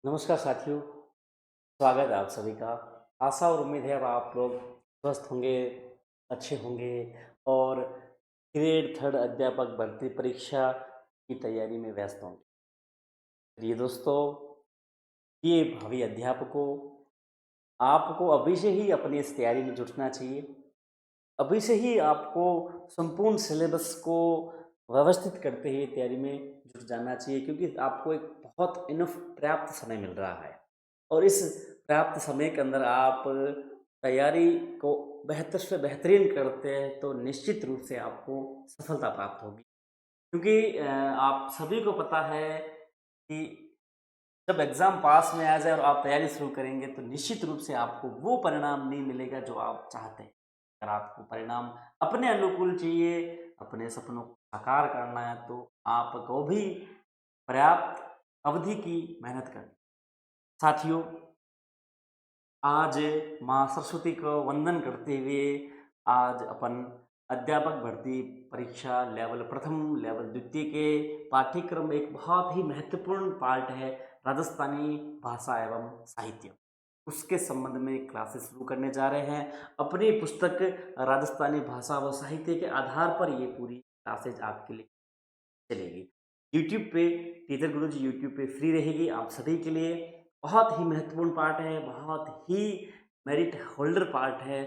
नमस्कार साथियों, स्वागत है आप सभी का। आशा और उम्मीद है अब आप लोग स्वस्थ होंगे, अच्छे होंगे और ग्रेड थर्ड अध्यापक भर्ती परीक्षा की तैयारी में व्यस्त होंगे। ये दोस्तों, ये भावी अध्यापकों, आपको अभी से ही अपनी इस तैयारी में जुटना चाहिए। अभी से ही आपको संपूर्ण सिलेबस को व्यवस्थित करते हुए तैयारी में जुट जाना चाहिए, क्योंकि आपको एक बहुत इनफ पर्याप्त समय मिल रहा है और इस पर्याप्त समय के अंदर आप तैयारी को बेहतर से बेहतरीन करते हैं तो निश्चित रूप से आपको सफलता प्राप्त होगी। क्योंकि आप सभी को पता है कि जब एग्ज़ाम पास में आ जाए और आप तैयारी शुरू करेंगे तो निश्चित रूप से आपको वो परिणाम नहीं मिलेगा जो आप चाहते हैं। अगर आपको परिणाम अपने अनुकूल चाहिए, अपने सपनों को साकार करना है तो आपको भी पर्याप्त अवधि की मेहनत करनी। साथियों, आज माँ सरस्वती को वंदन करते हुए आज अपन अध्यापक भर्ती परीक्षा लेवल प्रथम, लेवल द्वितीय के पाठ्यक्रम एक बहुत ही महत्वपूर्ण पार्ट है राजस्थानी भाषा एवं साहित्य। उसके संबंध में क्लासेस शुरू करने जा रहे हैं। अपनी पुस्तक राजस्थानी भाषा व साहित्य के आधार पर ये पूरी क्लासेज आपके लिए चलेगी। यूट्यूब पे टीचर गुरुजी यूट्यूब पे फ्री रहेगी आप सभी के लिए। बहुत ही महत्वपूर्ण पार्ट है, बहुत ही मेरिट होल्डर पार्ट है।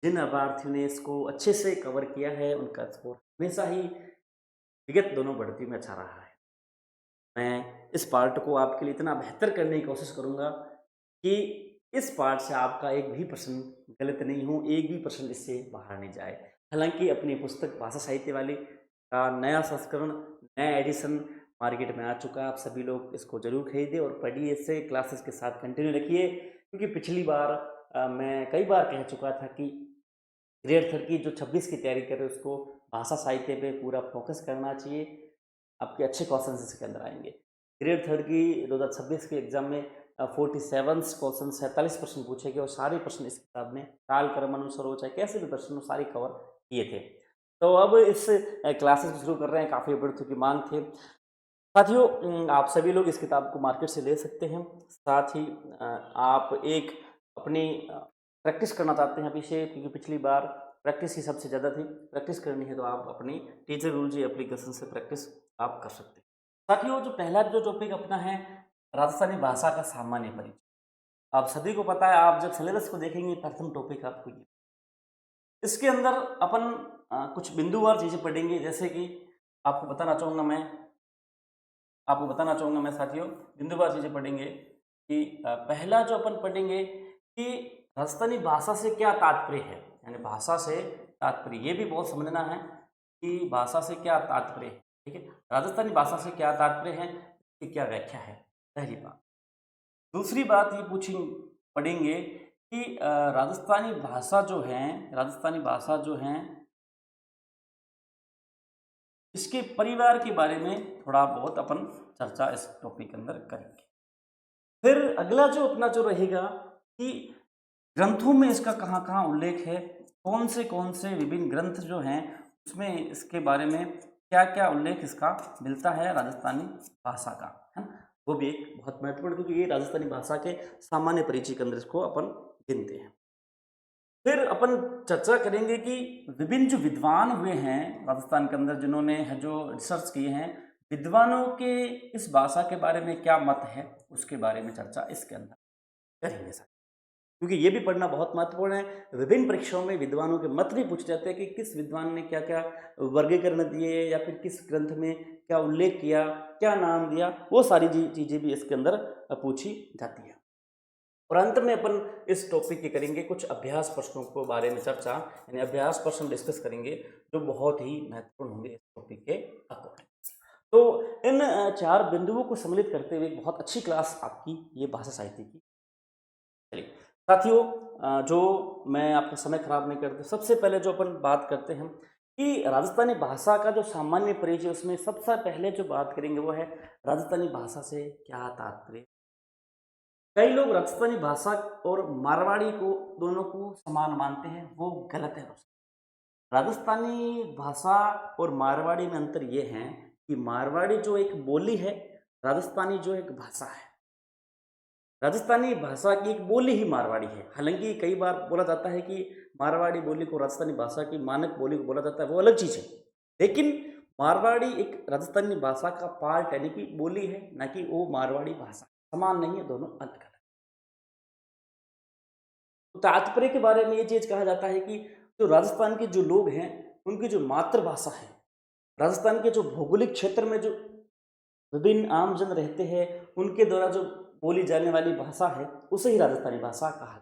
जिन अभ्यर्थियों ने इसको अच्छे से कवर किया है उनका स्कोर हमेशा ही विगत दोनों बढ़ती में अच्छा रहा है। मैं इस पार्ट को आपके लिए इतना बेहतर करने की कोशिश करूँगा कि इस पार्ट से आपका एक भी प्रश्न गलत नहीं हो, एक भी प्रश्न इससे बाहर नहीं जाए। हालाँकि अपनी पुस्तक भाषा साहित्य वाली का नया संस्करण, नया एडिशन मार्केट में आ चुका है। आप सभी लोग इसको ज़रूर खरीदें और पढ़िए इसे, क्लासेस के साथ कंटिन्यू रखिए। क्योंकि पिछली बार मैं कई बार कह चुका था कि ग्रेड थर्ड की जो 26 की तैयारी कर रहे हैं उसको भाषा साहित्य पे पूरा फोकस करना चाहिए। आपके अच्छे क्वेश्चन इसके अंदर आएंगे। ग्रेड थर्ड की 2026 के एग्जाम में 47 क्वेश्चन 47% पूछे गए और सारे प्रश्न इस किताब में काल कर्म अनुसार हो चाहे कैसे भी प्रश्न हो सारे कवर किए थे। तो अब इस क्लासेस शुरू कर रहे हैं, काफ़ी अभ्यर्थियों की मांग थे। साथियों, आप सभी लोग इस किताब को मार्केट से ले सकते हैं। साथ ही आप एक अपनी प्रैक्टिस करना चाहते हैं अभी से, क्योंकि पिछली बार प्रैक्टिस ही सबसे ज़्यादा थी। प्रैक्टिस करनी है तो आप अपनी टीचर गुरुजी एप्लीकेशन से प्रैक्टिस आप कर सकते हैं। साथियों, जो पहला जो टॉपिक अपना है राजस्थानी भाषा का सामान्य परिचय। आप सभी को पता है, आप जब सिलेबस को देखेंगे प्रथम टॉपिक आपको ये इसके अंदर अपन कुछ बिंदुवार चीज़ें पढ़ेंगे। जैसे कि आपको बताना चाहूँगा मैं आपको बताना चाहूँगा मैं साथियों, बिंदुवार चीज़ें पढ़ेंगे कि पहला जो अपन पढ़ेंगे कि राजस्थानी भाषा से क्या तात्पर्य है। यानी भाषा से तात्पर्य, ये भी बहुत समझना है कि भाषा से क्या तात्पर्य है। ठीक है, राजस्थानी भाषा से क्या तात्पर्य है, इसकी क्या व्याख्या है, पहली बात। दूसरी बात ये पढ़ेंगे कि राजस्थानी भाषा जो है इसके परिवार के बारे में थोड़ा बहुत अपन चर्चा इस टॉपिक के अंदर करेंगे। फिर अगला जो अपना जो रहेगा कि ग्रंथों में इसका कहाँ कहाँ उल्लेख है, कौन से विभिन्न ग्रंथ जो हैं उसमें इसके बारे में क्या क्या उल्लेख इसका मिलता है राजस्थानी भाषा का, है ना। वो भी एक बहुत महत्वपूर्ण, क्योंकि ये राजस्थानी भाषा के सामान्य परिचय के अंदर इसको अपन गिनते हैं। फिर अपन चर्चा करेंगे कि विभिन्न जो विद्वान हुए हैं राजस्थान के अंदर, जिन्होंने जो रिसर्च किए हैं, विद्वानों के इस भाषा के बारे में क्या मत है, उसके बारे में चर्चा इसके अंदर करेंगे सर। क्योंकि ये भी पढ़ना बहुत महत्वपूर्ण है। विभिन्न परीक्षाओं में विद्वानों के मत भी पूछे जाते हैं कि किस विद्वान ने क्या क्या वर्गीकरण दिए या फिर किस ग्रंथ में क्या उल्लेख किया, क्या नाम दिया, वो सारी चीज़ें भी इसके अंदर पूछी जाती है। और अंत में अपन इस टॉपिक की करेंगे कुछ अभ्यास प्रश्नों के बारे में चर्चा, यानी अभ्यास प्रश्न डिस्कस करेंगे जो बहुत ही महत्वपूर्ण होंगे इस टॉपिक के अकॉर्डिंग। तो इन चार बिंदुओं को सम्मिलित करते हुए एक बहुत अच्छी क्लास आपकी ये भाषा साहित्य की चलिए। साथियों, जो मैं आपका समय खराब नहीं करते, सबसे पहले जो अपन बात करते हैं कि राजस्थानी भाषा का जो सामान्य परिचय, उसमें सबसे पहले जो बात करेंगे वो है राजस्थानी भाषा से क्या तात्पर्य। कई लोग राजस्थानी भाषा और मारवाड़ी को दोनों को समान मानते हैं, वो गलत है दोस्तों। राजस्थानी भाषा और मारवाड़ी में अंतर ये है कि मारवाड़ी जो एक बोली है, राजस्थानी जो एक भाषा है। राजस्थानी भाषा की एक बोली ही मारवाड़ी है। हालाँकि कई बार बोला जाता है कि मारवाड़ी बोली को राजस्थानी भाषा की मानक बोली को बोला जाता है, वो अलग चीज़ है। लेकिन मारवाड़ी एक राजस्थानी भाषा का पार्ट यानी कि बोली है, ना कि वो मारवाड़ी भाषा। समान नहीं है, दोनों अलग-अलग। तो तात्पर्य के बारे में ये चीज़ कहा जाता है कि जो राजस्थान के जो लोग हैं, उनकी जो मातृभाषा है, राजस्थान के जो भौगोलिक क्षेत्र में जो विभिन्न आमजन रहते हैं, उनके द्वारा जो बोली जाने वाली भाषा है, उसे ही राजस्थानी भाषा कहा है।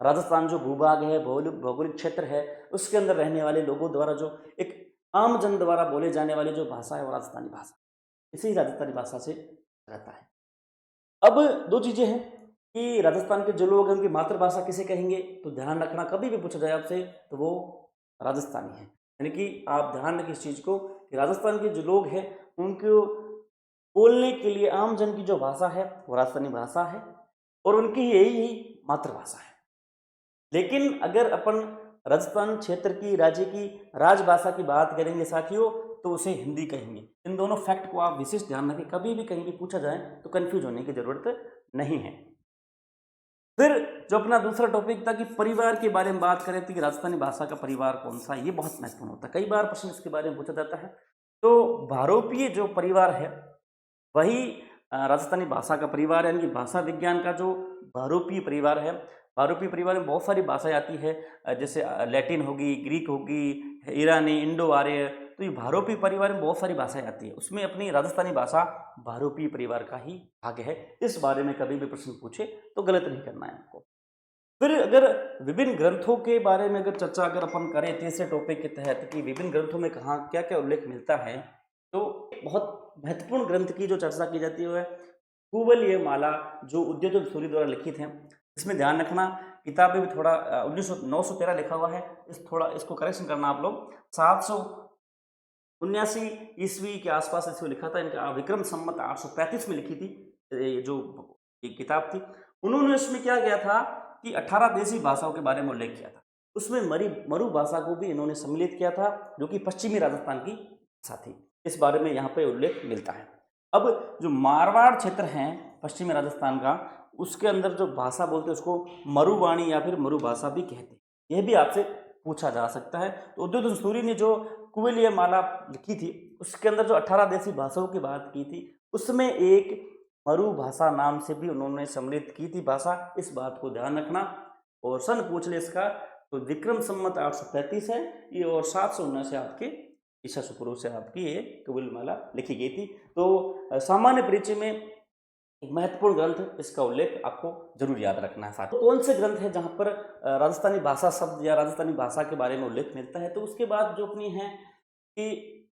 राजस्थान जो भूभाग है, भौगोलिक भौगोलिक क्षेत्र है, उसके अंदर रहने वाले लोगों द्वारा जो एक आमजन द्वारा बोले जाने वाली जो भाषा है, वो राजस्थानी भाषा। इसे ही राजस्थानी भाषा से रहता है। अब 2 चीज़ें हैं कि राजस्थान के जो लोग हैं, उनकी मातृभाषा किसे कहेंगे? तो ध्यान रखना, कभी भी पूछा जाए आपसे, तो वो राजस्थानी है। यानी कि आप ध्यान रखें इस चीज़ को कि राजस्थान के जो लोग हैं, उनको बोलने के लिए आम जन की जो भाषा है, वो राजस्थानी भाषा है और उनकी यही ही मातृभाषा है। लेकिन अगर अपन राजस्थान क्षेत्र की, राज्य की राजभाषा की बात करेंगे साथियों, तो उसे हिंदी कहेंगे। इन दोनों फैक्ट को आप विशेष ध्यान रखें, कभी भी कहीं भी पूछा जाए तो कन्फ्यूज होने की ज़रूरत नहीं है। फिर जो अपना दूसरा टॉपिक था कि परिवार के बारे में बात करें तो कि राजस्थानी भाषा का परिवार कौन सा है, ये बहुत महत्वपूर्ण होता है। कई बार प्रश्न इसके बारे में पूछा जाता है। तो भारोपीय जो परिवार है, वही राजस्थानी भाषा का परिवार है, यानी कि भाषा विज्ञान का जो भारोपीय परिवार है। भारोपीय परिवार में बहुत सारी भाषाएं आती है, जैसे लैटिन होगी, ग्रीक होगी, ईरानी, इंडो आर्य। तो ये भारोपीय परिवार में बहुत सारी भाषाएं आती है, उसमें अपनी राजस्थानी भाषा भारोपीय परिवार का ही भाग है। इस बारे में कभी भी प्रश्न पूछे तो गलत नहीं करना है आपको। फिर अगर विभिन्न ग्रंथों के बारे में अगर चर्चा अगर अपन करें तीसरे टॉपिक के तहत कि विभिन्न ग्रंथों में कहाँ क्या क्या उल्लेख मिलता है, तो बहुत महत्वपूर्ण ग्रंथ की जो चर्चा की जाती है वो है कुवलय माला, जो उद्योधन सूरी द्वारा लिखित है। इसमें ध्यान रखना, किताब में भी थोड़ा 913 लिखा हुआ है, इसको करेक्शन करना आप लोग। 779 ईस्वी के आसपास इसको लिखा था, इनका विक्रम संमत 835 में लिखी थी ये जो किताब थी। उन्होंने इसमें क्या किया था कि 18 देशी भाषाओं के बारे में उल्लेख किया था। उसमें मरु भाषा को भी इन्होंने सम्मिलित किया था, जो कि पश्चिमी राजस्थान की भाषा थी। इस बारे में यहाँ पे उल्लेख मिलता है। अब जो मारवाड़ क्षेत्र है पश्चिमी राजस्थान का, उसके अंदर जो भाषा बोलते हैं उसको मरुवाणी या फिर मरु भाषा भी कहते हैं। यह भी आपसे पूछा जा सकता है। तो उद्योधन सूरी ने जो कुवलय माला लिखी थी, उसके अंदर जो 18 देशी भाषाओं की बात की थी, उसमें एक मरु भाषा नाम से भी उन्होंने सम्मिलित की थी भाषा। इस बात को ध्यान रखना। और सन पूछ ले इसका, तो विक्रम संमत 835 है ये, और 719 से आपके ईसा से पूर्व से आपकी ये कुवलय माला लिखी गई थी। तो सामान्य परिचय में एक महत्वपूर्ण ग्रंथ, इसका उल्लेख आपको जरूर याद रखना है। साथ तो कौन से ग्रंथ है जहाँ पर राजस्थानी भाषा शब्द या राजस्थानी भाषा के बारे में उल्लेख मिलता है, तो उसके बाद जो अपनी है कि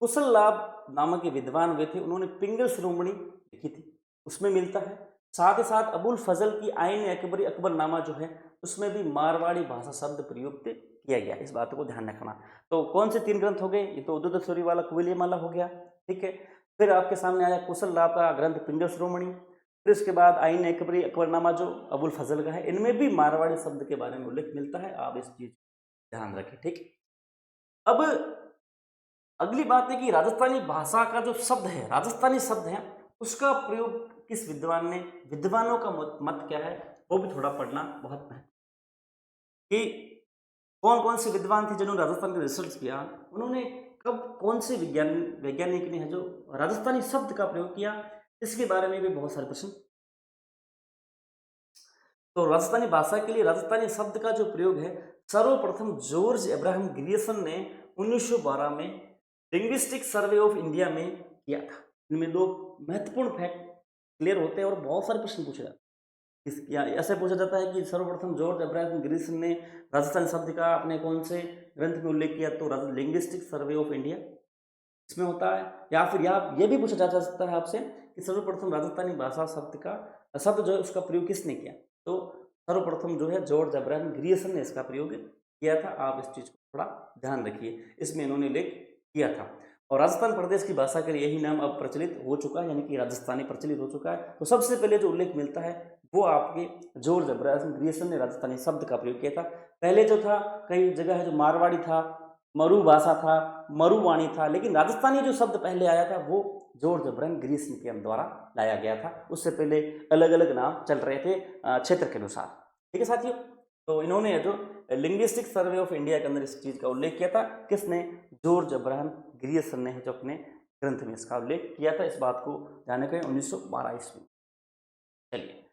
कुशल लाभ नामक के विद्वान हुए थे, उन्होंने पिंगल शिरोमणि लिखी थी, उसमें मिलता है। साथ ही साथ अबुल फजल की आइन अकबरी अकबरनामा जो है, उसमें भी मारवाड़ी भाषा शब्द प्रयुक्त किया गया। इस बात को ध्यान रखना। तो कौन से 3 ग्रंथ हो गए? ये तो उद्योधन सूरी वाला कुवलय माला हो गया, ठीक है। फिर आपके सामने आया कुशल लाभ का ग्रंथ पिंगल शिरोमणि। फिर उसके बाद आइन अकबरी अकबरनामा जो अबुल फजल का है, इनमें भी मारवाड़ी शब्द के बारे में उल्लेख मिलता है। आप इस चीज ध्यान रखें, ठीक। अब अगली बात है कि राजस्थानी भाषा का जो शब्द है, राजस्थानी शब्द है, उसका प्रयोग किस विद्वान ने, विद्वानों का मत क्या है, वो भी थोड़ा पढ़ना बहुत महत्व कि कौन कौन से विद्वान थे जिन्होंने राजस्थान का रिसर्च किया, उन्होंने कब कौन से वैज्ञानिक ने है जो राजस्थानी शब्द का प्रयोग किया, इसके बारे में भी बहुत सारे प्रश्न। तो राजस्थानी भाषा के लिए राजस्थानी शब्द का जो प्रयोग है, सर्वप्रथम जॉर्ज अब्राहम ग्रियर्सन ने 1912 में लिंग्विस्टिक सर्वे ऑफ इंडिया में किया था। इनमें 2 महत्वपूर्ण फैक्ट क्लियर होते हैं और बहुत सारे प्रश्न पूछे जाते हैं। ऐसे पूछा जाता है कि सर्वप्रथम जॉर्ज अब्राहम ग्रियर्सन ने राजस्थानी शब्द का अपने कौन से ग्रंथ में उल्लेख किया, तो लिंग्विस्टिक सर्वे ऑफ इंडिया इसमें होता है। या फिर ये भी पूछा जा सकता है आपसे कि सर्वप्रथम राजस्थानी भाषा शब्द जो है उसका प्रयोग किसने किया, तो सर्वप्रथम जो है जॉर्ज अब्राहम ग्रियर्सन ने इसका प्रयोग किया था। आप इस चीज़ को थोड़ा ध्यान रखिए, इसमें इन्होंने उल्लेख किया था। और राजस्थान प्रदेश की भाषा के लिए यही नाम अब प्रचलित हो चुका है, यानी कि राजस्थानी प्रचलित हो चुका है। तो सबसे पहले जो उल्लेख मिलता है वो आपके जॉर्ज अब्राहम ग्रियर्सन ने राजस्थानी शब्द का प्रयोग किया था। पहले जो था कई जगह है जो मारवाड़ी था, मरु भाषा था, मरुवाणी था, लेकिन राजस्थानी जो शब्द पहले आया था वो जॉर्ज ब्रन ग्रीस के द्वारा लाया गया था। उससे पहले अलग अलग नाम चल रहे थे क्षेत्र के अनुसार। ठीक है साथियों, तो इन्होंने जो लिंग्विस्टिक सर्वे ऑफ इंडिया के अंदर इस चीज का उल्लेख किया था, किसने? जॉर्ज ब्रहम ग्रीस ने जो अपने ग्रंथ में इसका उल्लेख किया था। इस बात को ध्यान रखें, 1912 ईस्वी। चलिए,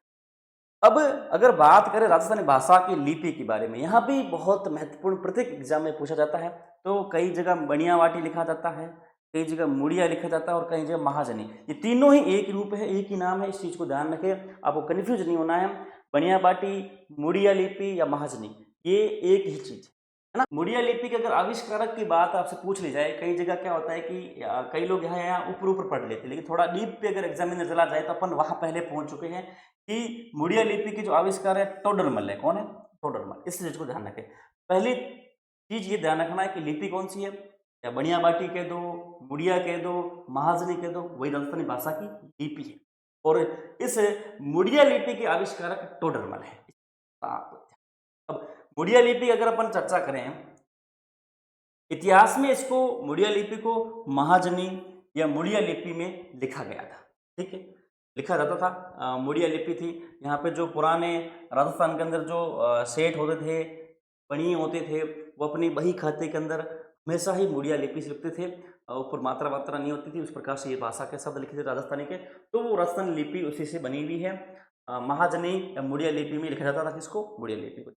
अब अगर बात करें राजस्थानी भाषा की लिपि के बारे में, यहाँ भी बहुत महत्वपूर्ण, प्रत्येक एग्जाम में पूछा जाता है। तो कई जगह बनियावाटी लिखा जाता है, कई जगह मुड़िया लिखा जाता है और कई जगह महाजनी। ये तीनों ही एक रूप है, एक ही नाम है, इस चीज को ध्यान रखें, आपको कन्फ्यूज नहीं होना है। बनियावाटी, मुड़िया लिपि या महाजनी, ये एक ही चीज है ना। मुड़िया लिपि के अगर आविष्कारक की बात आपसे पूछ ली जाए, कई जगह क्या होता है कि कई लोग यहाँ ऊपर ऊपर पढ़ लेते हैं, लेकिन थोड़ा डीप पे अगर एग्जामिनर चला जाए तो अपन वहां पहले पहुंच चुके हैं कि मुड़िया लिपि के जो आविष्कार है टोडरमल है। कौन है? टोडरमल। इस चीज को ध्यान रखें। पहली चीज ये ध्यान रखना है कि लिपि कौन सी है, या बनिया बाटी कह दो, मुड़िया कह दो, महाजनी कह दो, वही राजस्थानी भाषा की लिपि है। और इस मुड़िया लिपि के आविष्कारक टोडरमल है। अब मुड़िया लिपि अगर अपन चर्चा करें, इतिहास में इसको मुड़िया लिपि को महाजनी या मुड़िया लिपि में लिखा गया था। ठीक है, लिखा जाता था, मुड़िया लिपि थी। यहाँ पे जो पुराने राजस्थान के अंदर जो सेठ होते थे, पणिये होते थे, वो अपनी बही खाते के अंदर हमेशा ही मुड़िया लिपि से लिखते थे। ऊपर मात्रा मात्रा नहीं होती थी, उस प्रकार से ये भाषा के शब्द लिखे थे राजस्थानी के, तो वो राजस्थानी लिपि उसी से बनी हुई है। महाजनी या मुड़िया लिपि में लिखा जाता था किसको? मुड़िया लिपि को।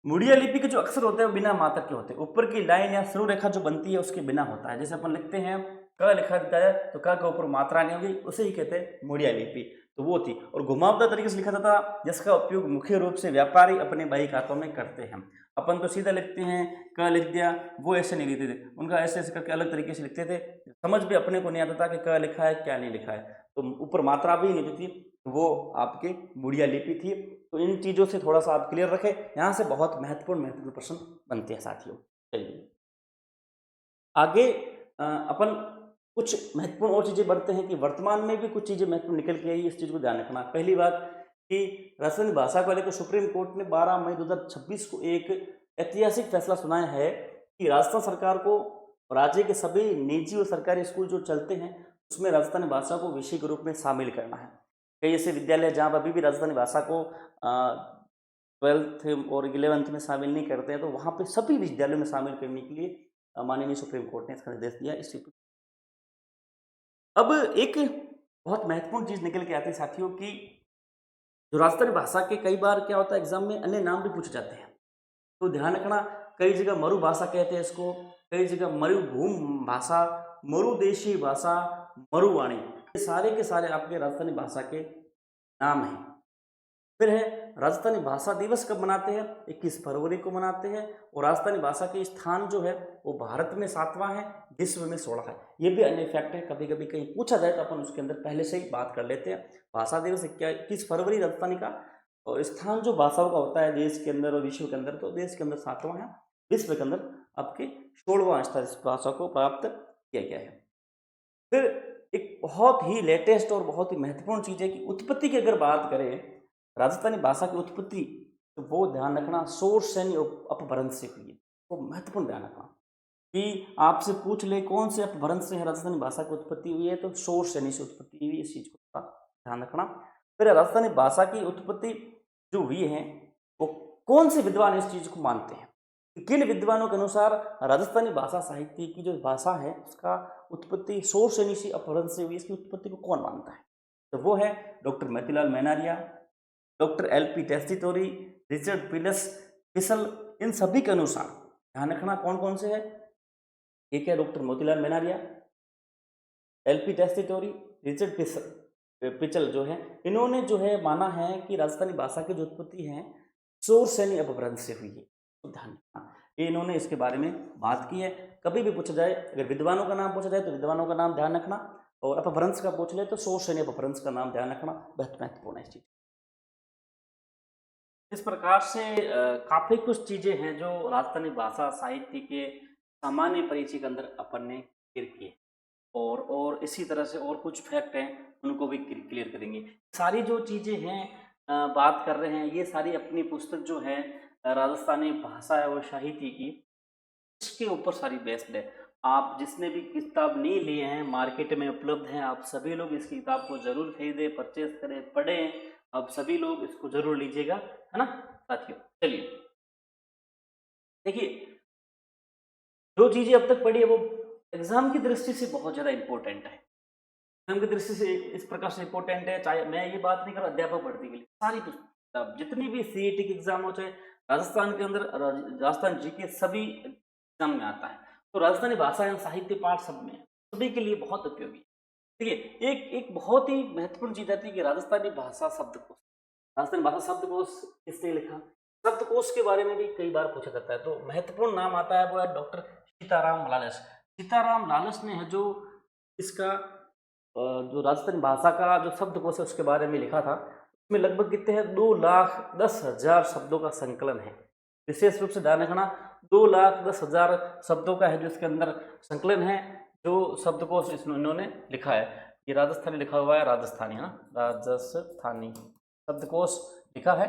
मुड़िया लिपि के जो अक्षर होते हैं वो बिना मात्रक के होते हैं। ऊपर की लाइन या शुरू रेखा जो बनती है उसके बिना होता है। जैसे अपन लिखते हैं क लिखा देता है तो क के ऊपर मात्रा नहीं होगी, उसे ही कहते हैं मुड़िया लिपि। तो वो थी। और घुमावदार तरीके से लिखा जाता, जिसका उपयोग मुख्य रूप से व्यापारी अपने बही खातों में करते हैं। अपन तो सीधा लिखते हैं, क लिख दिया, वो ऐसे नहीं लिखते थे, उनका ऐसे ऐसे करके अलग तरीके से लिखते थे। समझ भी अपने को नहीं आता था कि क लिखा है क्या नहीं लिखा है, तो ऊपर मात्रा भी नहीं होती थी, वो आपकी मुड़िया लिपि थी। तो इन चीज़ों से थोड़ा सा आप क्लियर रखें, यहाँ से बहुत महत्वपूर्ण प्रश्न बनते हैं साथियों। चलिए आगे अपन कुछ महत्वपूर्ण और चीज़ें बढ़ते हैं कि वर्तमान में भी कुछ चीज़ें महत्वपूर्ण निकल के आई, इस चीज़ को ध्यान रखना। पहली बात कि राजस्थानी भाषा को लेकर सुप्रीम कोर्ट ने 12 मई 2026 को एक ऐतिहासिक फैसला सुनाया है कि राजस्थान सरकार को राज्य के सभी निजी और सरकारी स्कूल जो चलते हैं उसमें राजस्थानी भाषा को विषय के रूप में शामिल करना है। कई ऐसे विद्यालय जहाँ अभी भी राजस्थानी भाषा को 12th और 11th में शामिल नहीं करते हैं, तो वहाँ पे सभी विद्यालयों में शामिल करने के लिए माननीय सुप्रीम कोर्ट ने इसका निर्देश दिया। इस अब एक बहुत महत्वपूर्ण चीज निकल के आती है साथियों की, जो राजस्थानी भाषा के कई बार क्या होता है एग्जाम में अन्य नाम भी पूछे जाते हैं, तो ध्यान रखना। कई जगह मरु भाषा कहते हैं इसको, कई जगह मरुभूम भाषा, मरुदेशी भाषा, मरुवाणी, ये सारे के सारे आपके राजस्थानी भाषा के नाम हैं। फिर है राजस्थानी भाषा दिवस कब मनाते हैं? 21 फरवरी को मनाते हैं। और राजस्थानी भाषा के स्थान जो है वो भारत में 7वां है, विश्व में 16 है। ये भी अन्य फैक्ट है, कभी कभी कहीं पूछा जाए तो अपन उसके अंदर पहले से ही बात कर लेते हैं। भाषा दिवस 21 फरवरी राजस्थानी का, और स्थान जो भाषाओं का होता है देश के अंदर और विश्व के अंदर, तो देश के अंदर 7वां है, विश्व के अंदर आपके 16वां स्थान इस भाषा को प्राप्त किया गया है। फिर एक बहुत ही लेटेस्ट और बहुत ही महत्वपूर्ण चीज है कि उत्पत्ति की अगर बात करें राजस्थानी भाषा की उत्पत्ति, तो वो ध्यान रखना सोर्स यानी अपभ्रंश से हुई है। तो महत्वपूर्ण ध्यान रखना कि आपसे पूछ ले कौन से अपभ्रंश से राजस्थानी भाषा की उत्पत्ति हुई है, तो सोर्स यानी से उत्पत्ति हुई, इस चीज को थोड़ा ध्यान रखना। फिर राजस्थानी भाषा की उत्पत्ति जो हुई है वो कौन से विद्वान इस चीज को मानते हैं, किन विद्वानों के अनुसार राजस्थानी भाषा साहित्य की जो भाषा है उसका उत्पत्ति सोर्स यानी से अपभ्रंश से हुई, इसकी उत्पत्ति को कौन मानता है? तो वो है doctor Motilal Menaria, doctor L P. Tessitori, Richard Pischel. इन सभी के अनुसार ध्यान रखना कौन कौन से है। एक है doctor Motilal मेहनारिया, LP. Tessitori, Richard पिचल जो है, इन्होंने जो है माना है कि राजस्थानी भाषा की जो उत्पत्ति है सोर्स यानी अपभ्रंश से हुई है। तो ध्यान रखना, ये इन्होंने इसके बारे में बात की है। कभी भी पूछा जाए, अगर विद्वानों का नाम पूछा जाए तो विद्वानों का नाम ध्यान रखना, और अपभ्रंश का पूछ ले तो सोर्स यानी अपभ्रंश का नाम ध्यान रखना, बहुत महत्वपूर्ण है इस चीज। इस प्रकार से काफ़ी कुछ चीज़ें हैं जो राजस्थानी भाषा साहित्य के सामान्य परिचय के अंदर अपन ने क्लियर किए, और इसी तरह से और कुछ फैक्ट हैं उनको भी क्लियर करेंगे। सारी जो चीज़ें हैं बात कर रहे हैं, ये सारी अपनी पुस्तक जो है राजस्थानी भाषा और साहित्य की, इसके ऊपर सारी बेस्ड है। आप जिसने भी किताब नहीं लिए हैं, मार्केट में उपलब्ध हैं, आप सभी लोग इस किताब को जरूर खरीदें, परचेज करें, पढ़ें। आप सभी लोग इसको जरूर लीजिएगा, है ना साथियों। चलिए देखिए, जो चीजें अब तक पढ़ी है वो एग्जाम की दृष्टि से बहुत ज्यादा इंपॉर्टेंट है। एग्जाम की दृष्टि से इस प्रकार से इंपॉर्टेंट है, चाहे मैं ये बात नहीं कर रहा अध्यापक भर्ती के लिए, सारी पुस्तक जितनी भी सीईटी के एग्जाम हो, चाहे राजस्थान के अंदर राजस्थान जीके सभी एग्जाम में आता है, तो राजस्थानी भाषा एवं साहित्य पाठ सब में सभी के लिए बहुत उपयोगी है। देखिए, एक एक बहुत ही महत्वपूर्ण चीज आती है कि राजस्थानी भाषा शब्दकोश। राजस्थानी भाषा शब्दकोश किसने लिखा? शब्दकोश के बारे में भी कई बार पूछा जाता है, तो महत्वपूर्ण नाम आता है वो है डॉक्टर सीताराम लालस। सीताराम लालस ने है जो इसका जो राजस्थानी भाषा का जो शब्दकोश है उसके बारे में लिखा था। उसमें लगभग कितने हैं, 2,10,000 शब्दों का संकलन है। विशेष रूप से ध्यान रखना, 2,10,000 शब्दों का है जो इसके अंदर संकलन है, जो शब्दकोश इन्होंने लिखा है। ये राजस्थानी लिखा हुआ है, राजस्थानी है ना, राजस्थानी शब्दकोश लिखा है,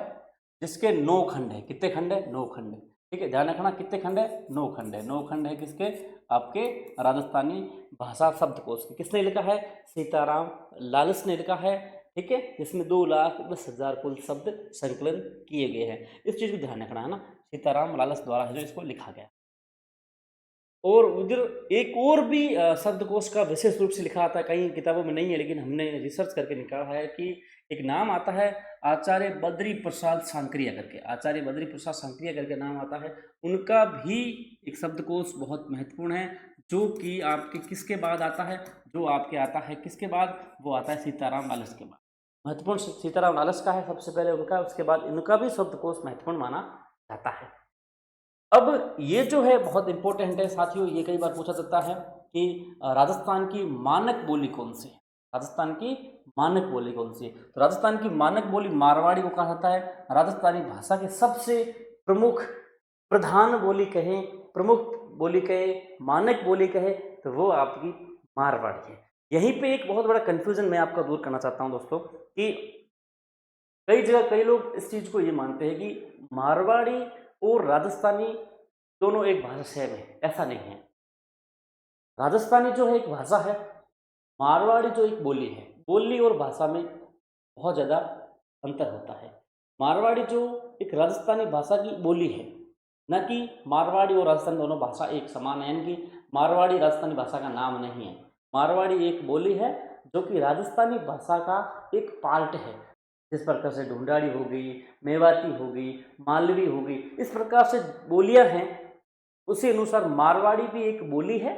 जिसके 9 खंड है। कितने खंड है? 9 खंड है। ठीक है, ध्यान रखना कितने खंड है? 9 खंड है। 9 खंड है किसके? आपके राजस्थानी भाषा शब्दकोश के। किसने लिखा है? सीताराम लालस ने लिखा है। ठीक है, इसमें 2,10,000 कुल शब्द संकलन किए गए हैं। इस चीज को ध्यान रखना है ना, सीताराम लालस द्वारा है जो इसको लिखा गया। और उधर एक और भी शब्दकोश का विशेष रूप से लिखा आता है, कई किताबों में नहीं है लेकिन हमने रिसर्च करके निकाला है कि एक नाम आता है आचार्य बद्री प्रसाद सांकरिया करके। आचार्य बद्री प्रसाद सांकरिया करके नाम आता है। उनका भी एक शब्दकोश बहुत महत्वपूर्ण है, जो कि आपके किसके बाद आता है? जो आपके आता है किसके बाद? वो आता है सीताराम लालस के बाद। महत्वपूर्ण सीताराम लालस का है सबसे पहले उनका, उसके बाद इनका भी शब्दकोश महत्वपूर्ण माना जाता है। अब ये जो है बहुत इंपॉर्टेंट है साथियों, ये कई बार पूछा जाता है कि राजस्थान की मानक बोली कौन सी है? राजस्थान की मानक बोली कौन सी है? तो राजस्थान की मानक बोली मारवाड़ी को कहा जाता है। राजस्थानी भाषा के सबसे प्रमुख प्रधान बोली कहें, प्रमुख बोली कहें, मानक बोली कहें, तो वो आपकी मारवाड़ी है। यहीं पे एक बहुत बड़ा कंफ्यूजन मैं आपका दूर करना चाहता हूं दोस्तों, कि कई जगह कई लोग इस चीज को ये मानते हैं कि मारवाड़ी और राजस्थानी दोनों एक भाषा सेम है। ऐसा नहीं है। राजस्थानी जो है एक भाषा है, मारवाड़ी जो एक बोली है। बोली और भाषा में बहुत ज़्यादा अंतर होता है। मारवाड़ी जो एक राजस्थानी भाषा की बोली है, न कि मारवाड़ी और राजस्थानी दोनों भाषा एक समान है, यानी कि मारवाड़ी राजस्थानी भाषा का नाम नहीं है। मारवाड़ी एक बोली है जो कि राजस्थानी भाषा का एक पार्ट है। जिस प्रकार से ढूंढाड़ी हो गई, मेवाती हो गई, मालवी हो गई, इस प्रकार से बोलियां हैं, उसी अनुसार मारवाड़ी भी एक बोली है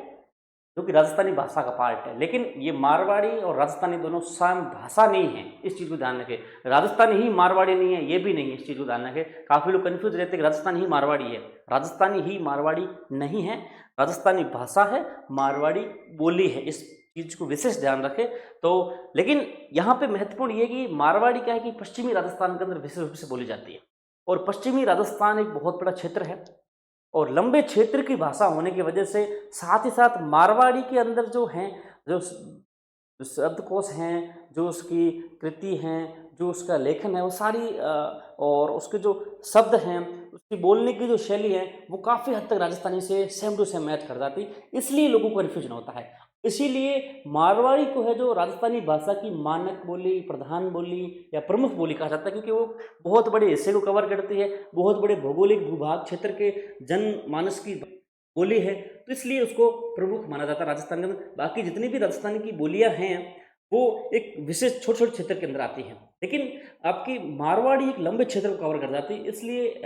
जो कि राजस्थानी भाषा का पार्ट है। लेकिन ये मारवाड़ी और राजस्थानी दोनों सेम भाषा नहीं है, इस चीज़ को ध्यान रखें। राजस्थानी ही मारवाड़ी नहीं है, ये भी नहीं है, इस चीज़ को ध्यान रखें। काफ़ी लोग कन्फ्यूज रहते हैं कि राजस्थानी ही मारवाड़ी है। राजस्थानी ही मारवाड़ी नहीं है, राजस्थानी भाषा है, मारवाड़ी बोली है। इस चीज़ को विशेष ध्यान रखें। तो लेकिन यहाँ पे महत्वपूर्ण ये कि मारवाड़ी क्या है कि पश्चिमी राजस्थान के अंदर विशेष रूप से बोली जाती है, और पश्चिमी राजस्थान एक बहुत बड़ा क्षेत्र है, और लंबे क्षेत्र की भाषा होने की वजह से साथ ही साथ मारवाड़ी के अंदर जो हैं, जो शब्दकोश हैं, जो उसकी कृति हैं, जो उसका लेखन है, वो सारी और उसके जो शब्द हैं, उसकी बोलने की जो शैली है, वो काफ़ी हद तक राजस्थानी से सेम टू सेम मैच कर जाती, इसलिए लोगों को कन्फ्यूजन होता है। इसीलिए मारवाड़ी को है जो राजस्थानी भाषा की मानक बोली, प्रधान बोली या प्रमुख बोली कहा जाता है, क्योंकि वो बहुत बड़े हिस्से को कवर करती है, बहुत बड़े भौगोलिक भूभाग क्षेत्र के जनमानस की बोली है, तो इसलिए उसको प्रमुख माना जाता है राजस्थान के अंदर। बाकी जितनी भी राजस्थान की बोलियां हैं वो एक विशेष छोटे छोटे क्षेत्र के अंदर आती हैं, लेकिन आपकी मारवाड़ी एक लंबे क्षेत्र को कवर कर जाती है, इसलिए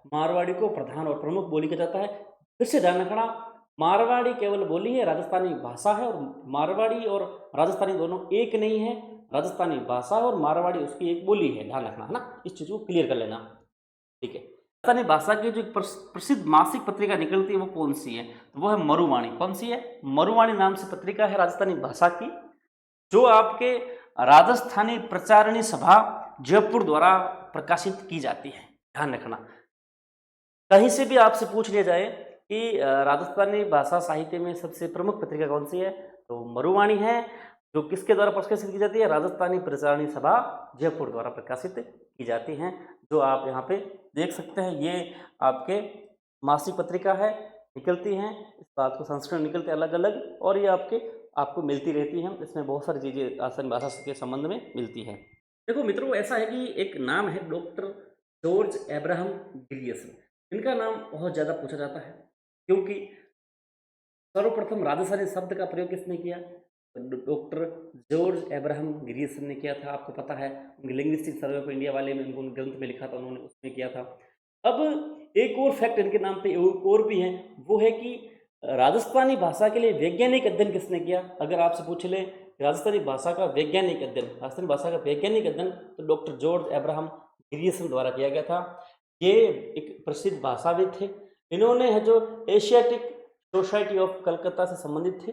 मारवाड़ी को प्रधान और प्रमुख बोली कहा जाता है। फिर से ध्यान रखना, मारवाड़ी केवल बोली है, राजस्थानी भाषा है, और मारवाड़ी और राजस्थानी दोनों एक नहीं है। राजस्थानी भाषा और मारवाड़ी उसकी एक बोली है, ध्यान रखना है ना, इस चीज़ को क्लियर कर लेना। ठीक है, राजस्थानी भाषा की जो प्रसिद्ध मासिक पत्रिका निकलती है वो कौन सी है? तो वो है मरुवाणी। कौन सी है? मरुवाणी नाम से पत्रिका है राजस्थानी भाषा की, जो आपके राजस्थानी प्रचारणी सभा जयपुर द्वारा प्रकाशित की जाती है। ध्यान रखना, कहीं से भी आपसे पूछ लिया जाए कि राजस्थानी भाषा साहित्य में सबसे प्रमुख पत्रिका कौन सी है, तो मरुवाणी है, जो किसके द्वारा प्रकाशित की जाती है? राजस्थानी प्रचारणी सभा जयपुर द्वारा प्रकाशित की जाती हैं, जो आप यहाँ पे देख सकते हैं। ये आपके मासिक पत्रिका है, निकलती हैं, इस बात को संस्करण निकलते अलग अलग, और ये आपको मिलती रहती हैं। इसमें बहुत सारी चीज़ें आसानी भाषा के संबंध में मिलती हैं। देखो मित्रों, ऐसा है कि एक नाम है डॉक्टर जॉर्ज एब्राहम ग्रियर्सन। इनका नाम बहुत ज़्यादा पूछा जाता है, क्योंकि सर्वप्रथम राजस्थानी शब्द का प्रयोग किसने किया? डॉक्टर जॉर्ज एब्राहम ग्रियर्सन ने किया था। आपको पता है, उनके लिंग्विस्टिक सर्वे ऑफ इंडिया वाले में उनको ग्रंथ में लिखा था उन्होंने, उसमें किया था। अब एक और फैक्ट इनके नाम पे और भी है, वो है कि राजस्थानी भाषा के लिए वैज्ञानिक अध्ययन किसने किया? अगर आपसे पूछ ले राजस्थानी भाषा का वैज्ञानिक अध्ययन, राजस्थानी भाषा का वैज्ञानिक अध्ययन, तो डॉक्टर जॉर्ज एब्राहम ग्रियर्सन द्वारा किया गया था। ये एक प्रसिद्ध भाषाविद थे। इन्होंने है जो एशियाटिक सोसाइटी ऑफ कलकत्ता से संबंधित थे,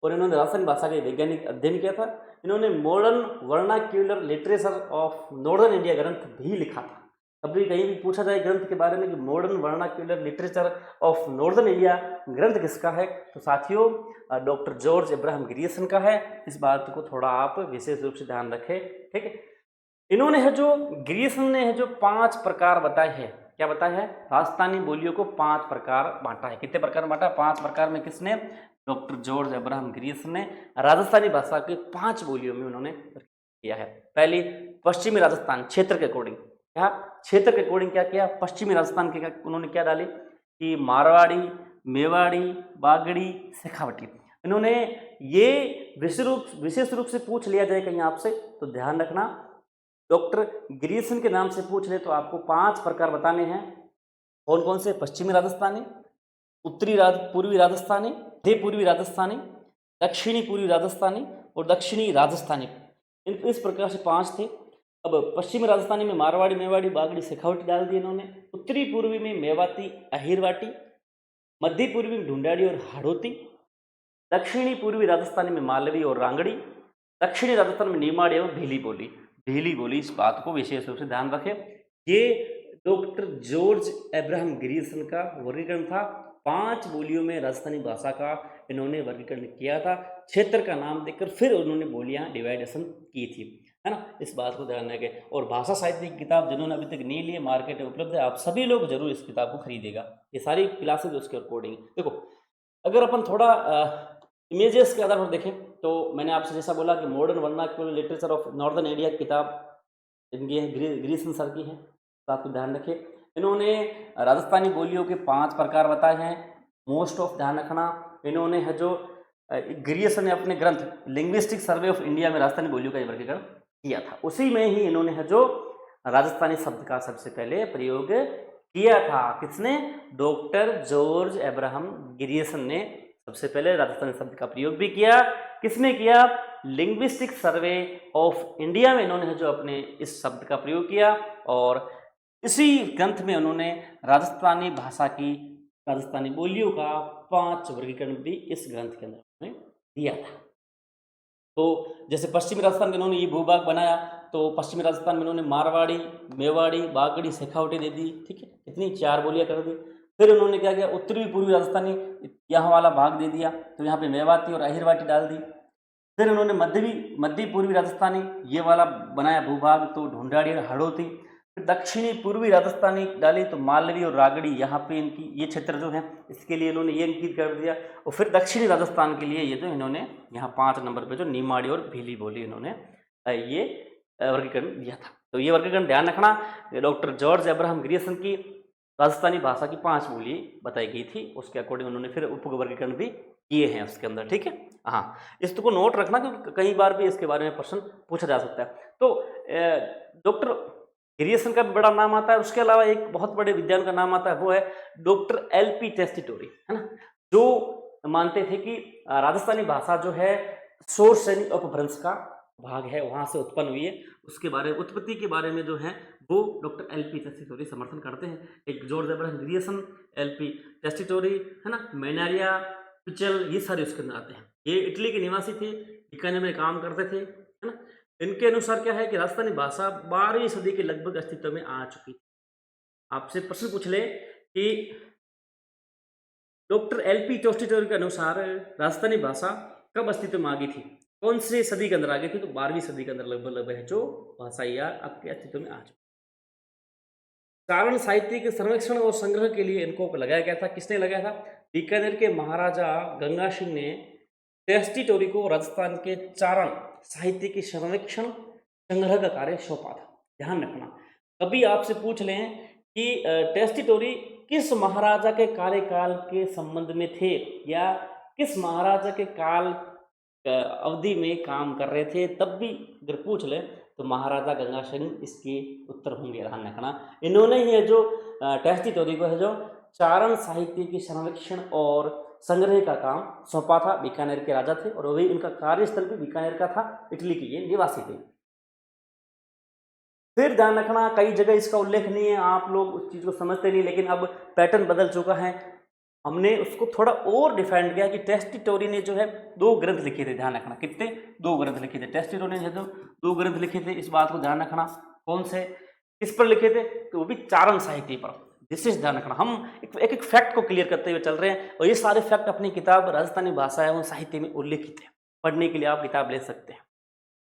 और इन्होंने राजस्थानी भाषा का वैज्ञानिक अध्ययन किया था। इन्होंने modern vernacular literature of northern India ग्रंथ भी लिखा था। कभी कहीं भी पूछा जाए ग्रंथ के बारे में कि modern vernacular literature of northern India ग्रंथ किसका है, तो साथियों डॉक्टर जॉर्ज एब्राहम ग्रियर्सन का है। इस बात को थोड़ा आप विशेष रूप से ध्यान रखें, ठीक है। इन्होंने है जो ग्रियर्सन ने है जो 5 प्रकार बताए हैं। क्या बताया है? राजस्थानी बोलियों को 5 प्रकार बांटा है। कितने प्रकार बांटा? 5 प्रकार में किसने? डॉक्टर जॉर्ज एब्राहम ग्रियर्सन ने राजस्थानी भाषा के 5 बोलियों में उन्होंने किया है। पहली, पश्चिमी राजस्थान क्षेत्र के अकॉर्डिंग। क्या क्षेत्र के अकॉर्डिंग क्या किया? पश्चिमी राजस्थान के उन्होंने क्या डाली कि मारवाड़ी, मेवाड़ी, बागड़ी, शेखावटी। इन्होंने ये विशेष रूप से पूछ लिया जाए कहीं आपसे तो ध्यान रखना, डॉक्टर ग्रियर्सन के नाम से पूछ ले तो आपको 5 प्रकार बताने हैं। कौन कौन से? पश्चिमी राजस्थानी, पूर्वी राजस्थानी, मध्य पूर्वी राजस्थानी, दक्षिणी पूर्वी राजस्थानी और दक्षिणी राजस्थानी। इस प्रकार से 5 थे। अब पश्चिमी राजस्थानी में मारवाड़ी, मेवाड़ी, बागड़ी, शेखावटी डाल दी इन्होंने। उत्तरी पूर्वी में मेवाती, अहिरवाटी, मध्य पूर्वी में ढूंढाड़ी और हाड़ौती, दक्षिणी पूर्वी राजस्थानी में मालवी और रांगड़ी, दक्षिणी राजस्थान में निमाड़ी और भीली बोली। भीली बोली, इस बात को विशेष रूप से ध्यान रखें। ये डॉक्टर जॉर्ज एब्राहम ग्रियर्सन का वर्गीकरण था। 5 बोलियों में राजस्थानी भाषा का इन्होंने वर्गीकरण किया था। क्षेत्र का नाम देकर फिर उन्होंने बोलियां डिवाइडेशन की थी, है ना। इस बात को ध्यान रखें। और भाषा साहित्य की किताब जिन्होंने अभी तक नहीं ली है, मार्केट में उपलब्ध है, आप सभी लोग जरूर इस किताब को खरीदेगा। ये सारी क्लासेज उसके अकॉर्डिंग। देखो, अगर अपन थोड़ा इमेजेस के आधार पर देखें तो मैंने आपसे जैसा बोला कि modern vernacular literature of northern India की किताब इनकी है, ग्रियर्सन सर की है, बात को ध्यान रखें। इन्होंने राजस्थानी बोलियों के 5 प्रकार बताए हैं। मोस्ट ऑफ ध्यान रखना, इन्होंने है जो ग्रियर्सन ने अपने ग्रंथ लिंग्विस्टिक सर्वे ऑफ इंडिया में राजस्थानी बोलियों का वर्गीकरण किया था। उसी में ही इन्होंने है जो राजस्थानी शब्द का सबसे पहले प्रयोग किया था। किसने? डॉक्टर जॉर्ज एब्राहम ग्रियर्सन ने सबसे पहले राजस्थानी शब्द का प्रयोग भी किया। किसने किया? लिंग्विस्टिक सर्वे ऑफ इंडिया में इन्होंने जो अपने इस शब्द का प्रयोग किया, और इसी ग्रंथ में उन्होंने राजस्थानी भाषा की, राजस्थानी बोलियों का 5 वर्गीकरण भी इस ग्रंथ के अंदर उन्होंने दिया था। तो जैसे पश्चिमी राजस्थान में इन्होंने ये भूभाग बनाया, तो पश्चिमी राजस्थान में इन्होंने मारवाड़ी, मेवाड़ी, बागड़ी, शेखावटी दे दी, ठीक है, इतनी 4 बोलियां कर दी। फिर उन्होंने क्या किया? उत्तरी पूर्वी राजस्थानी यहाँ वाला भाग दे दिया, तो यहाँ पे मेवाती और अहिरवाटी डाल दी। फिर उन्होंने मध्य पूर्वी राजस्थानी ये वाला बनाया भूभाग, तो ढूंढाड़ी और हाड़ौती। फिर दक्षिणी पूर्वी राजस्थानी डाली, तो मालवी और रागड़ी, यहाँ पे इनकी ये क्षेत्र जो है इसके लिए इन्होंने ये अंकित कर दिया। और फिर दक्षिणी राजस्थान के लिए ये जो इन्होंने यहाँ 5 नंबर पे जो निमाड़ी और भीली बोली इन्होंने ये वर्गीकरण दिया था। तो ये वर्गीकरण ध्यान रखना, डॉक्टर जॉर्ज एब्राहम ग्रियर्सन की राजस्थानी भाषा की 5 बोली बताई गई थी, उसके अकॉर्डिंग उन्होंने फिर उप वर्गीकरण भी किए हैं उसके अंदर, ठीक है। हाँ, इसको नोट रखना क्योंकि कई बार भी इसके बारे में प्रश्न पूछा जा सकता है। तो डॉक्टर ग्रियर्सन का बड़ा नाम आता है, उसके अलावा एक बहुत बड़े विद्वान का नाम आता है, वो है डॉक्टर एल.पी. टेस्टिटोरी, है ना, जो मानते थे कि राजस्थानी भाषा जो है सोर्स यानी अपभ्रंश का भाग है, वहां से उत्पन्न हुई है। उसके बारे में, उत्पत्ति के बारे में जो है वो डॉक्टर एल.पी. टेस्टिटोरी समर्थन करते हैं। एक जॉर्ज एब्राहम ग्रियर्सन, एल.पी. टेस्टिटोरी, है ना, मेनारिया, पिचल, ये सारे उसके अंदर आते हैं। ये इटली के निवासी थे, बीकानेर में काम करते थे, है ना। इनके अनुसार क्या है कि राजस्थानी भाषा 12वीं सदी के लगभग अस्तित्व में आ चुकी थी। आपसे प्रश्न पूछ ले कि डॉक्टर एल.पी. टेस्टिटोरी के अनुसार राजस्थानी भाषा कब अस्तित्व में आ गई थी, कौन सी सदी के अंदर आ गई थी? तो 12वीं सदी के अंदर लगभग जो भाषा या आपके अस्तित्व में आ चुकी। चारण साहित्य के संरक्षण और संग्रह के लिए इनको लगाया गया था। किसने लगाया था? बीकानेर के महाराजा गंगा सिंह ने टेस्टी टोरी को राजस्थान के चारण साहित्य के संरक्षण संग्रह का कार्य सौंपा था। ध्यान रखना, कभी आपसे पूछ लें कि टेस्टी टोरी किस महाराजा के कार्यकाल के संबंध में थे या किस महाराजा के काल अवधि में काम कर रहे थे, तब भी अगर पूछ ले तो महाराजा गंगा सिंह इसके उत्तर होंगे। ध्यान रखना, इन्होंने ही है जो टेस्टी टोरी को है जो चारण साहित्य के संरक्षण और संग्रह का काम सौंपा था। बीकानेर के राजा थे और वही उनका कार्यस्थल भी बीकानेर का था, इटली के ये निवासी थे। फिर ध्यान रखना, कई जगह इसका उल्लेख नहीं है, आप लोग उस चीज़ को समझते नहीं, लेकिन अब पैटर्न बदल चुका है। हमने उसको थोड़ा और डिफाइन किया कि टेस्टी टोरी ने जो है 2 ग्रंथ लिखे थे। ध्यान रखना, कितने? 2 ग्रंथ लिखे थे। टेस्टी टोरी ने जो 2 ग्रंथ लिखे थे, इस बात को ध्यान रखना। कौन से, किस पर लिखे थे? तो वो भी चारण साहित्य पर। विशेष ध्यान रखना, हम एक एक फैक्ट को क्लियर करते हुए चल रहे हैं और ये सारे फैक्ट अपनी किताब राजस्थानी भाषा एवं साहित्य में उल्लेखित है। पढ़ने के लिए आप किताब ले सकते हैं।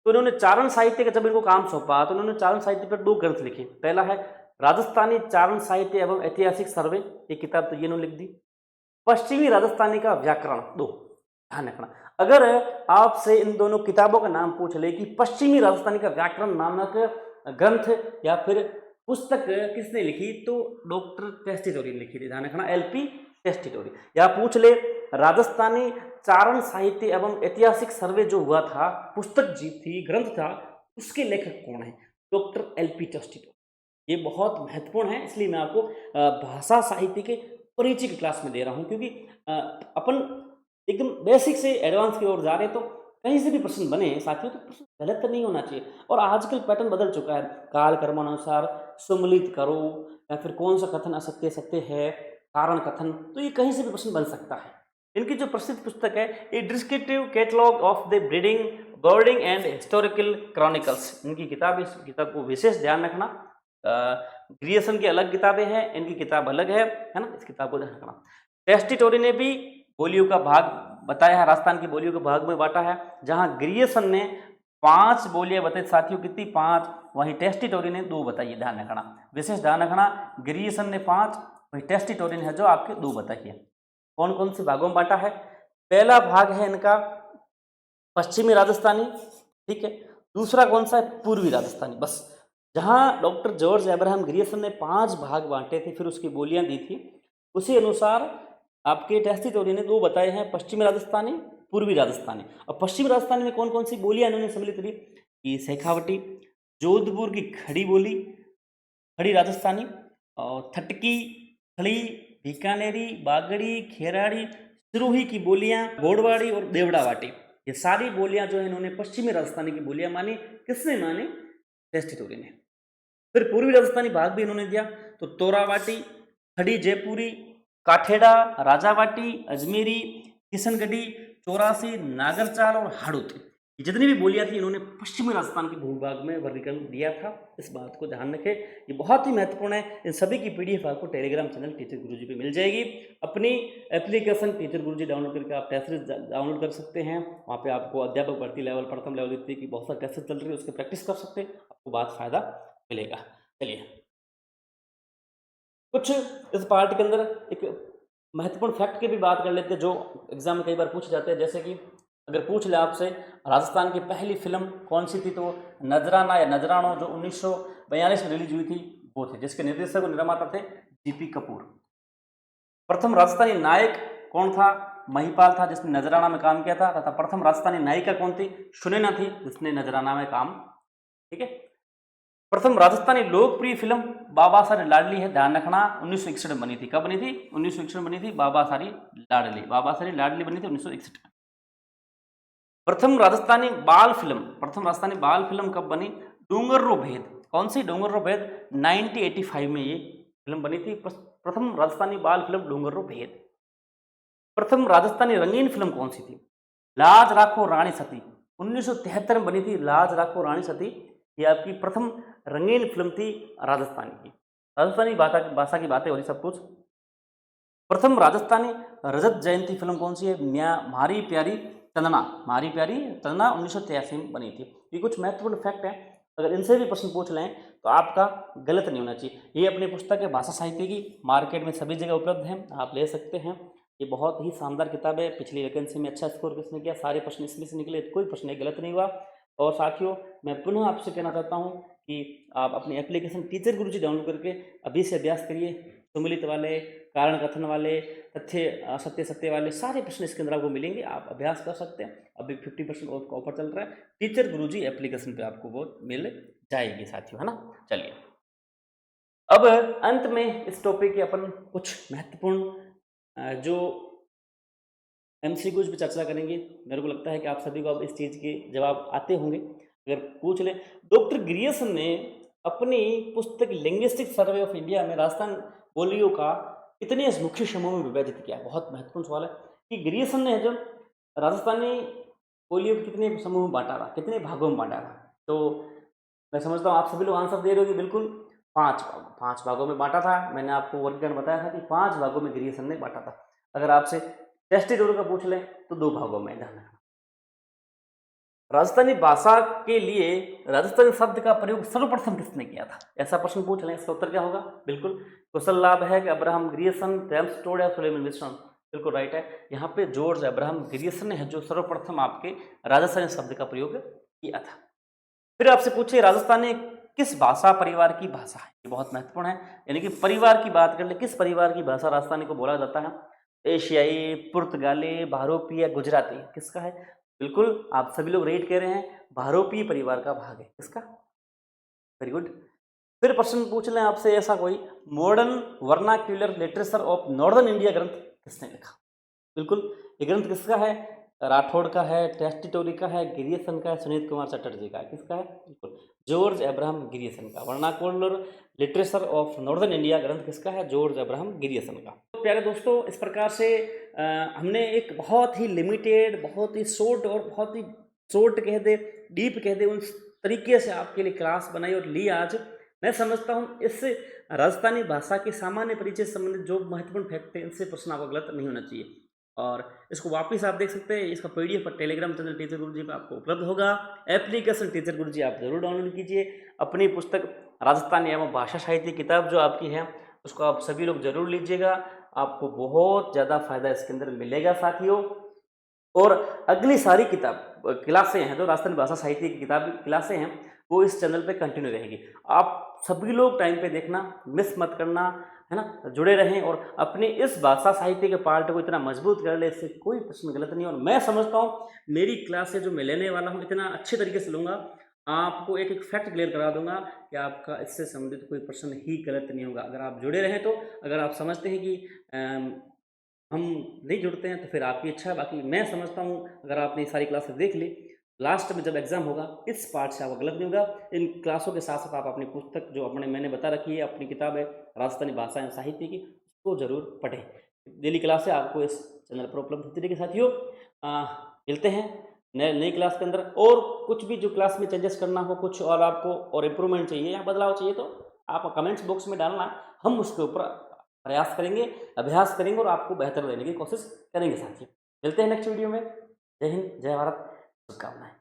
तो इन्होंने चारण साहित्य का जब इनको काम सौंपा तो उन्होंने चारण साहित्य पर 2 ग्रंथ लिखे। पहला है राजस्थानी चारण साहित्य एवं ऐतिहासिक सर्वे, ये किताब तो ये इन्होंने लिख दी। पश्चिमी राजस्थानी का व्याकरण 2। ध्यान रखना, अगर आपसे इन दोनों किताबों का नाम पूछ ले कि पश्चिमी राजस्थानी का व्याकरण नामक ग्रंथ या फिर पुस्तक किसने लिखी, तो डॉक्टर टेस्टी टोरी ने लिखी थी। ध्यान रखना, LP टेस्टी टोरी। या पूछ ले राजस्थानी चारण साहित्य एवं ऐतिहासिक सर्वे जो हुआ था, पुस्तक जी थी, ग्रंथ था, उसके लेखक कौन है? Doctor LP Tessitori. ये बहुत महत्वपूर्ण है, इसलिए मैं आपको भाषा साहित्य के परिचय की क्लास में दे रहा हूँ, क्योंकि अपन एकदम बेसिक से एडवांस की ओर जा रहे हैं, तो कहीं से भी प्रश्न बने साथियों तो प्रश्न गलत तो नहीं होना चाहिए। और आजकल पैटर्न बदल चुका है, काल कर्मानुसार सम्मिलित करो या फिर कौन सा कथन असत्य सत्य है, कारण कथन, तो ये कहीं से भी प्रश्न बन सकता है। इनकी जो प्रसिद्ध पुस्तक है a descriptive catalogue of the breeding birding and historical chronicles, इनकी किताब, इस किताब को विशेष ध्यान रखना। ग्रियर्सन की अलग किताबें हैं, इनकी किताब अलग है ना, इस किताब को ध्यान रखना। टेस्टी टोरी ने भी बोलियों का भाग बताया है, राजस्थान की बोलियों के भाग में बांटा है। जहां ग्रियर्सन ने 5 बोलियां बताई साथियों, कितनी? 5। वहीं टेस्टी टोरी ने 2 बताई। ध्यान रखना, विशेष ध्यान रखना, ग्रियर्सन ने 5, वही टेस्टी टोरी ने है जो आपके 2 बताई है। कौन कौन से भागों में बांटा है? पहला भाग है इनका पश्चिमी राजस्थानी, ठीक है। दूसरा कौन सा है? पूर्वी राजस्थानी। बस, जहां डॉक्टर जॉर्ज एब्राहम ग्रियर्सन ने 5 भाग बांटे थे, फिर उसकी बोलियां दी थी, उसी अनुसार आपके टेस्टी टोरी ने 2 बताए हैं, पश्चिमी राजस्थानी, पूर्वी राजस्थानी। और पश्चिमी राजस्थानी में कौन कौन सी बोलियां इन्होंने सम्मिलित की? कि शेखावटी, जोधपुर की खड़ी बोली, खड़ी राजस्थानी, और थटकी, खड़ी, बीकानेरी, बागड़ी, खेराड़ी, सिरोही की बोलियां, गोड़वाड़ी और देवड़ावाटी, ये सारी बोलियां जो है इन्होंने पश्चिमी राजस्थानी की बोलियां मानी। किसने मानी? टेस्टी टोरी ने। फिर पूर्वी राजस्थानी भाग भी इन्होंने दिया, तो तोरावाटी, खड़ी जयपुरी, काठेड़ा, राजावाटी, अजमेरी, किशनगढ़ी, चौरासी, नागरचाल और हाड़ौती, ये जितनी भी बोलियां थी इन्होंने पश्चिमी राजस्थान के भूभाग में वर्गीकरण दिया था। इस बात को ध्यान रखें, ये बहुत ही महत्वपूर्ण है। इन सभी की PDF आपको टेलीग्राम चैनल टीचर गुरुजी पे मिल जाएगी। अपनी एप्लीकेशन टीचर गुरुजी डाउनलोड करके आप टेस्ट सीरीज डाउनलोड कर सकते हैं। वहाँ पे आपको अध्यापक भर्ती लेवल, प्रथम लेवल, द्वितीय की बहुत सारी टेस्ट चल रही है, उसके प्रैक्टिस कर सकते हैं, आपको बहुत फायदा मिलेगा। चलिए, कुछ इस पार्ट के अंदर एक महत्वपूर्ण फैक्ट की भी बात कर लेते हैं जो एग्जाम में कई बार पूछे जाते हैं। जैसे कि अगर पूछ ले आपसे राजस्थान की पहली फिल्म कौन सी थी, तो नजराना या नजरानो जो 1942 में रिलीज हुई थी वो थे, जिसके निर्देशक और निर्माता थे GP कपूर। प्रथम राजस्थानी नायक कौन था? महिपाल था, जिसने नजराना में काम किया था। तथा प्रथम राजस्थानी नायिका कौन थी? सुनैना थी, जिसने नजराना में काम, ठीक है। प्रथम राजस्थानी लोकप्रिय फिल्म बाबा सारी लाडली है। ध्यान रखना, 1961 में बनी थी। कब बनी थी? 1961 में बनी थी बाबा सारी लाडली। बाबा सारी लाडली बनी थी 1961 में। प्रथम राजस्थानी बाल फिल्म कब बनी? डूंगर्रो भेद। कौन सी? डूंगर्रो भेद 1985 में ये फिल्म बनी थी। प्रथम राजस्थानी बाल फिल्म डूंगर्रो भेद। प्रथम राजस्थानी रंगीन फिल्म कौन सी थी? लाज राखो रानी सती, 1973 में बनी थी। लाज राखो रानी सती ये आपकी प्रथम रंगीन फिल्म थी राजस्थानी की। राजस्थानी भाषा की बातें हो रही सब कुछ। प्रथम राजस्थानी रजत जयंती फिल्म कौन सी है? मारी प्यारी चंदना 1983 में बनी थी। ये कुछ महत्वपूर्ण फैक्ट है। अगर इनसे भी प्रश्न पूछ लें तो आपका गलत नहीं होना चाहिए। ये अपनी पुस्तक है भाषा साहित्य की, मार्केट में सभी जगह उपलब्ध है, आप ले सकते हैं। ये बहुत ही शानदार किताब है। पिछली वैकेंसी में अच्छा स्कोर किसने किया, सारे प्रश्न इसमें से निकले, कोई प्रश्न एक गलत नहीं हुआ। और साथियों, मैं पुनः आपसे कहना चाहता हूँ कि आप अपनी एप्लीकेशन टीचर गुरुजी डाउनलोड करके अभी से अभ्यास करिए। सम्मिलित वाले, कारण कथन वाले, तथ्य असत्य सत्य वाले सारे प्रश्न इसके अंदर आपको मिलेंगे, आप अभ्यास कर सकते हैं। अभी 50% ऑफ का ऑफर चल रहा है, टीचर गुरुजी एप्लीकेशन पे आपको वो मिल जाएगी साथियों, है ना। चलिए, अब अंत में इस टॉपिक के अपन कुछ महत्वपूर्ण जो एमसीक्यूज पे चर्चा करेंगे। मेरे को लगता है कि आप सभी को अब इस चीज़ के जवाब आते होंगे। अगर पूछ ले, डॉक्टर ग्रियर्सन ने अपनी पुस्तक लिंग्विस्टिक सर्वे ऑफ इंडिया में राजस्थान बोलियों का कितने मुख्य समूह में विभाजित किया। बहुत महत्वपूर्ण सवाल है कि ग्रियर्सन ने जो राजस्थानी बोलियों को कितने समूह में बांटा था, कितने भागों में बांटा था। तो मैं समझता हूँ आप सभी लोग आंसर दे रहे हो कि बिल्कुल 5 भागों में बांटा था। मैंने आपको वर्गीकरण बताया था कि 5 भागों में ग्रियर्सन ने बांटा था। अगर आपसे टेस्टिटोर का पूछ लें तो 2 भागों में, ध्यान रखना। राजस्थानी भाषा के लिए राजस्थानी शब्द का प्रयोग सर्वप्रथम किसने किया था, ऐसा प्रश्न पूछ लें, इसका उत्तर क्या होगा। बिल्कुल कुशल लाभ है कि अब्राहम ग्रियर्सन, जेम्स टोड या सुलेमान विल्सन। बिल्कुल राइट है। यहाँ पे जॉर्ज अब्राहम ग्रियर्सन है जो सर्वप्रथम आपके राजस्थानी शब्द का प्रयोग किया था। फिर आपसे पूछे राजस्थानी किस भाषा परिवार की भाषा है, ये बहुत महत्वपूर्ण है। यानी कि परिवार की बात कर ले, किस परिवार की भाषा राजस्थानी को बोला जाता है। एशियाई, पुर्तगाली, भारोपी या गुजराती, किसका है। बिल्कुल आप सभी लोग रेट कह रहे हैं, भारोपी परिवार का भाग है। किसका, वेरी गुड। फिर प्रश्न पूछ लें आपसे ऐसा कोई, modern vernacular literature of northern India ग्रंथ किसने लिखा। बिल्कुल, ये ग्रंथ किसका है, राठौड़ का है, टेस्टिटोरी का है, ग्रियर्सन का है, सुनीत कुमार चटर्जी का है। किसका है, बिल्कुल जॉर्ज अब्राहम ग्रियर्सन का। Vernacular literature of northern India ग्रंथ किसका है, जॉर्ज अब्राहम ग्रियर्सन का। तो प्यारे दोस्तों, इस प्रकार से हमने एक बहुत ही लिमिटेड, बहुत ही शॉर्ट और बहुत ही शॉर्ट कह दे, डीप कह दे, उस तरीके से आपके लिए क्लास बनाई और ली आज। मैं समझता हूँ इससे राजस्थानी भाषा के सामान्य परिचय से संबंधित जो महत्वपूर्ण फैक्ट है, इनसे प्रश्न आपको गलत नहीं होना चाहिए। और इसको वापस आप देख सकते हैं, इसका पीडीएफ पर टेलीग्राम चैनल टीचर गुरुजी पर आपको उपलब्ध होगा। एप्लीकेशन टीचर गुरुजी आप जरूर डाउनलोड कीजिए। अपनी पुस्तक राजस्थानी एवं भाषा साहित्य किताब जो आपकी है उसको आप सभी लोग जरूर लीजिएगा, आपको बहुत ज़्यादा फायदा इसके अंदर मिलेगा साथियों। और अगली सारी किताब क्लासें हैं जो राजस्थानी भाषा साहित्य की किताब क्लासें हैं वो इस चैनल पे कंटिन्यू रहेगी। आप सभी लोग टाइम पे देखना, मिस मत करना, है ना, जुड़े रहें और अपने इस भाषा साहित्य के पार्ट को इतना मजबूत कर ले, इससे कोई प्रश्न गलत नहीं। और मैं समझता हूँ मेरी क्लास से जो मैं लेने वाला हूँ इतना अच्छे तरीके से लूँगा, आपको एक एक फैक्ट क्लियर करा दूंगा कि आपका इससे संबंधित कोई प्रश्न ही गलत नहीं होगा अगर आप जुड़े रहें। तो अगर आप समझते हैं कि हम नहीं जुड़ते हैं तो फिर आपकी इच्छा है। बाकी मैं समझता हूँ अगर आपने सारी क्लासेस देख ली, लास्ट में जब एग्जाम होगा इस पार्ट से आपका गलत नहीं होगा। इन क्लासों के साथ साथ आप अपनी पुस्तक जो मैंने बता रखी है, अपनी किताब है राजस्थानी भाषा एवं साहित्य की, उसको जरूर पढ़ें। डेली क्लासें आपको इस चैनल पर उपलब्ध होती रहेगी साथियों। मिलते हैं नई क्लास के अंदर। और कुछ भी जो क्लास में चेंजेस करना हो, कुछ और आपको और इम्प्रूवमेंट चाहिए या बदलाव चाहिए तो आप कमेंट्स बॉक्स में डालना, हम उसके ऊपर प्रयास करेंगे, अभ्यास करेंगे और आपको बेहतर देने की कोशिश करेंगे साथियों। मिलते हैं नेक्स्ट वीडियो में। जय हिंद, जय भारत, शुभकामनाएं।